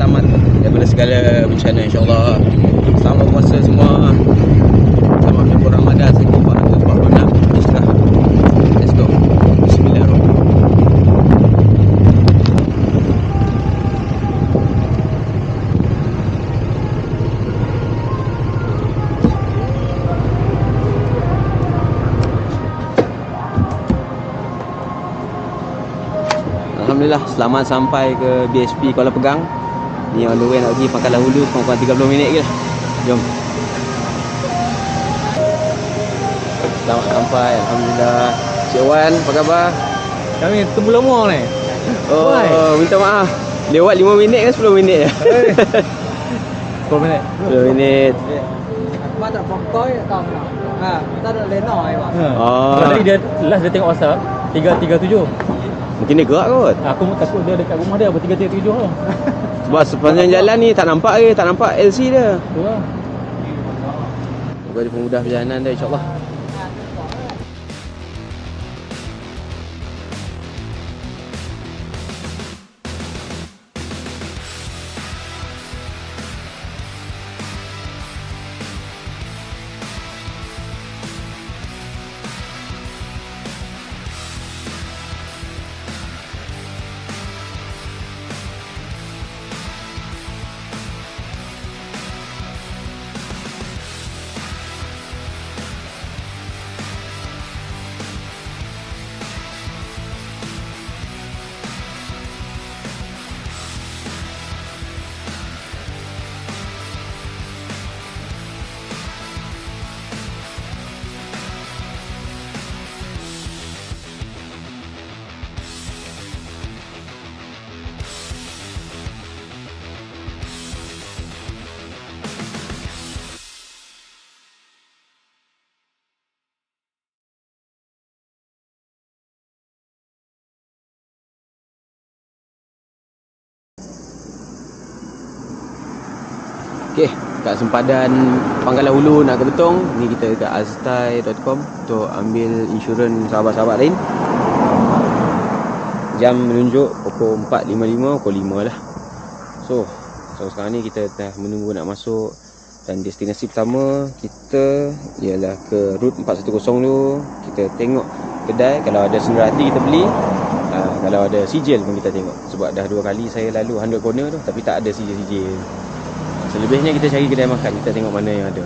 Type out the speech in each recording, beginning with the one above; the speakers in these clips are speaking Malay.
selamat daripada segala bencana, insyaAllah. Selamat puasa semua. Selamat menyambut Ramadan 1446 Hijrah. Let's go. Bismillahirrahmanirrahim. Alhamdulillah, selamat sampai ke BSP Kuala Pegang. Ni on the way nak pergi Pangkalan Hulu, kurang 30 minit je lah. Jom. Selamat sampai, Alhamdulillah. Cik Wan, apa khabar? Kami tunggu lama ni. Oh, minta maaf. Lewat 5 minit ke 10 minit je? 10 minit. 10 minit. Aku tak pokoi tak nak. Ha, kita ada lena ai bang. Oh. Tadi dia last dia tengok WhatsApp 337. Mungkin dia gerak kot. Aku takut dia dekat rumah dia apa 337 tu. Sebab sepanjang jalan ni tak nampak ke, tak nampak LC dia. Tu lah. Semoga dia pemudah perjalanan dia, insyaAllah. Okey, kat sempadan Pangkalan Hulu nak ke Betong. Ni kita dekat aztai.com untuk ambil insurans sahabat-sahabat lain. Jam menunjuk pukul 4.55, pukul 5 lah. So sekarang ni kita dah menunggu nak masuk. Dan destinasi pertama kita ialah ke route 410 tu. Kita tengok kedai, kalau ada senderati kita beli. Kalau ada sijil pun kita tengok. Sebab dah 2 kali saya lalu 100 corner tu, tapi tak ada sijil-sijil. Selebihnya kita cari kedai makan, kita tengok mana yang ada.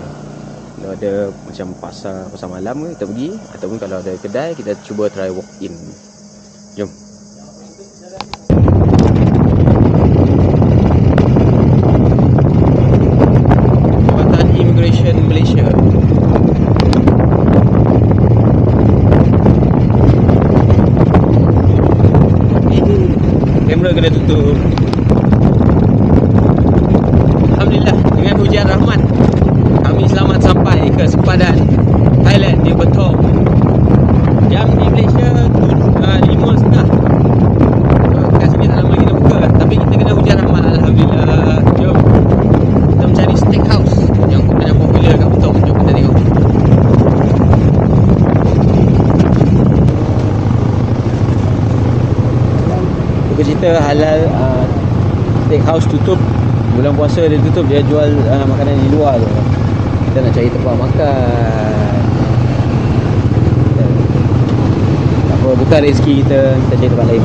Kalau ada macam pasar malam ke, kita pergi. Ataupun kalau ada kedai, kita cuba try walk in. Jom. Jabatan Immigration Malaysia. Kamera kena tutup. Alhamdulillah, dengan hujan rahmat kami selamat sampai ke sempadan Thailand di Betong. Jam di Malaysia 5.30. Kat sini tak lama lagi dah buka, tapi kita kena hujan rahmat, Alhamdulillah. Jom kita mencari steakhouse yang banyak popular kat Betong. Jom kita tengok. Buka cerita halal, steakhouse tutup. Bulan puasa dia tutup, dia jual makanan di luar tu. Kita nak cari tempat makan. Tak apa, bukan rezeki kita, kita cari tempat lain.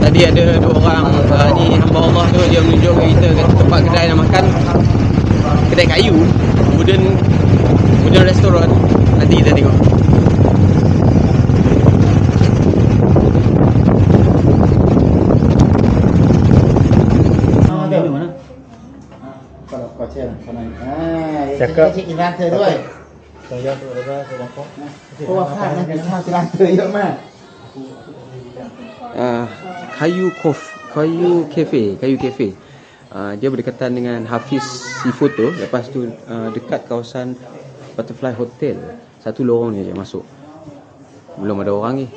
Tadi ada 2 orang ni hamba Allah tu, dia menunjuk kita tempat kedai nak makan. Kedai kayu, wooden restoran. Nanti kita tengok. Cakap cik neraka tu kan. saya tu ada saya nampak. Oh, kan nak cakap neraka je mak. Kayu Cafe. Dia berdekatan dengan Hafiz Seafood tu. Lepas tu dekat kawasan Butterfly Hotel. Satu lorong ni je masuk. Belum ada orang ni.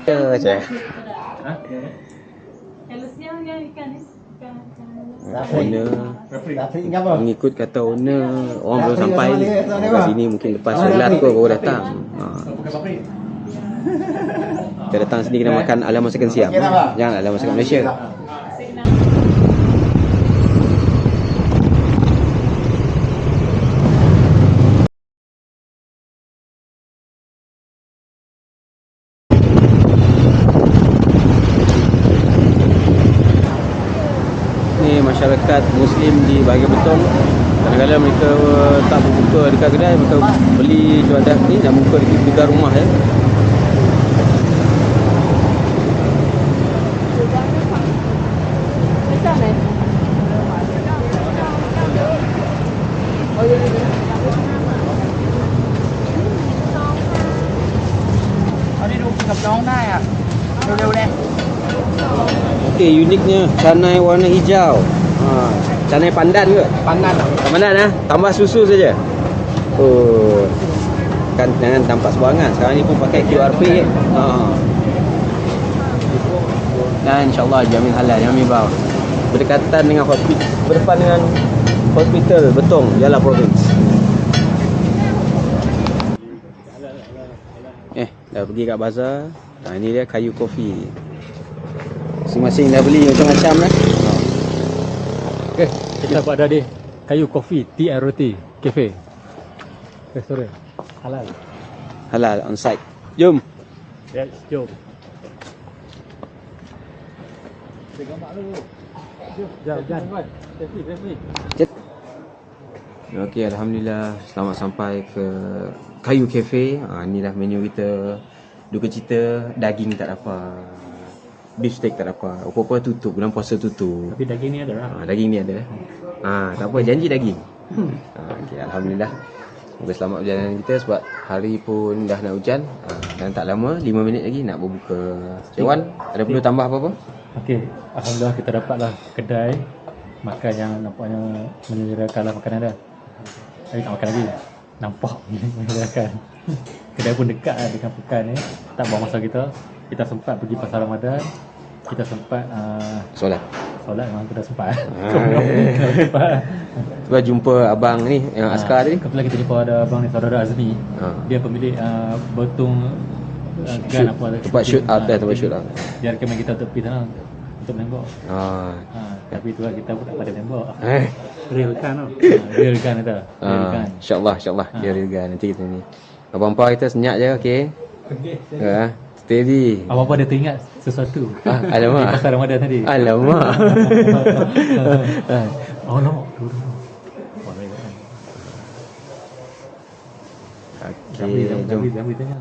Ya, cik. Kalau siang dia Owner Traffic ingat apa? mengikut kata owner, orang belum sampai ni. Kat sini mungkin lepas solat kot baru datang. Kita datang sini kena makan ala masakan Siam. Jangan ala masakan Malaysia. Ni masyarakat Muslim di bahagian Betong, kadang-kadang mereka tak berbuka dekat kedai, mereka beli juadah ni dan buka di dekat rumah ya. Okey, uniknya canai warna hijau. Canai pandan ke? Pandan tak? Pandan tambah susu saja. Oh. Kan jangan tampak sebarangan. Sekarang ni pun pakai QR Pay. Dan insya-Allah jamin halal, jamin bau. Berdekatan dengan hospital, berdepan dengan hospital Betong, Yala Province. Dah pergi kat bazar. Ini dia kayu kopi. Masing-masing dah beli macam-macam lah. Okay, kita buat dah di kayu kopi, tea and roti, cafe. Restoran. Halal. Halal on site. Jom. Ya, jom. Jangan. Okey, alhamdulillah selamat sampai ke Kayu Cafe. Inilah menu kita. Duka cita daging tak dapat. Beef steak tak dapat. Apa-apa tutup, bulan puasa tutup. Tapi daging ni ada lah. Daging ni ada. Tak apa, janji daging. Okey, alhamdulillah. Semoga selamat perjalanan kita sebab hari pun dah nak hujan. Dan tak lama, 5 minit lagi nak berbuka. Cik Wan, ada perlu tambah apa-apa? Okey, alhamdulillah kita dapatlah kedai makan yang nampaknya menyediakan lah makanan dah. Tapi tak makan lagi. Nampak menyediakan. Kedai pun dekat lah dengan pekan ni. Tak buang masa kita. Kita sempat pergi pasar Ramadan. Kita sempat Solat. solat memang kita sempat. Sebab jumpa abang ni yang askar tadi. Kebetulan kita jumpa ada abang ni, saudara Azmi. Dia pemilik Betung gun apa ada. Tempat shoot out dah, tempat shoot out. Dia recommend kita untuk pergi sana untuk menembak. Tapi tu lah kita pun tak pada menembak. Real gun tau. Real gun itu. Real gun. InsyaAllah dia real gun. Nanti kita ni abang-abang kita senyap je, okey? Steady. Apa-apa dia teringat sesuatu. Alamak. Di pasar Ramadan tadi. Alamak. Oh no. Okey, jom. Jambi tengah.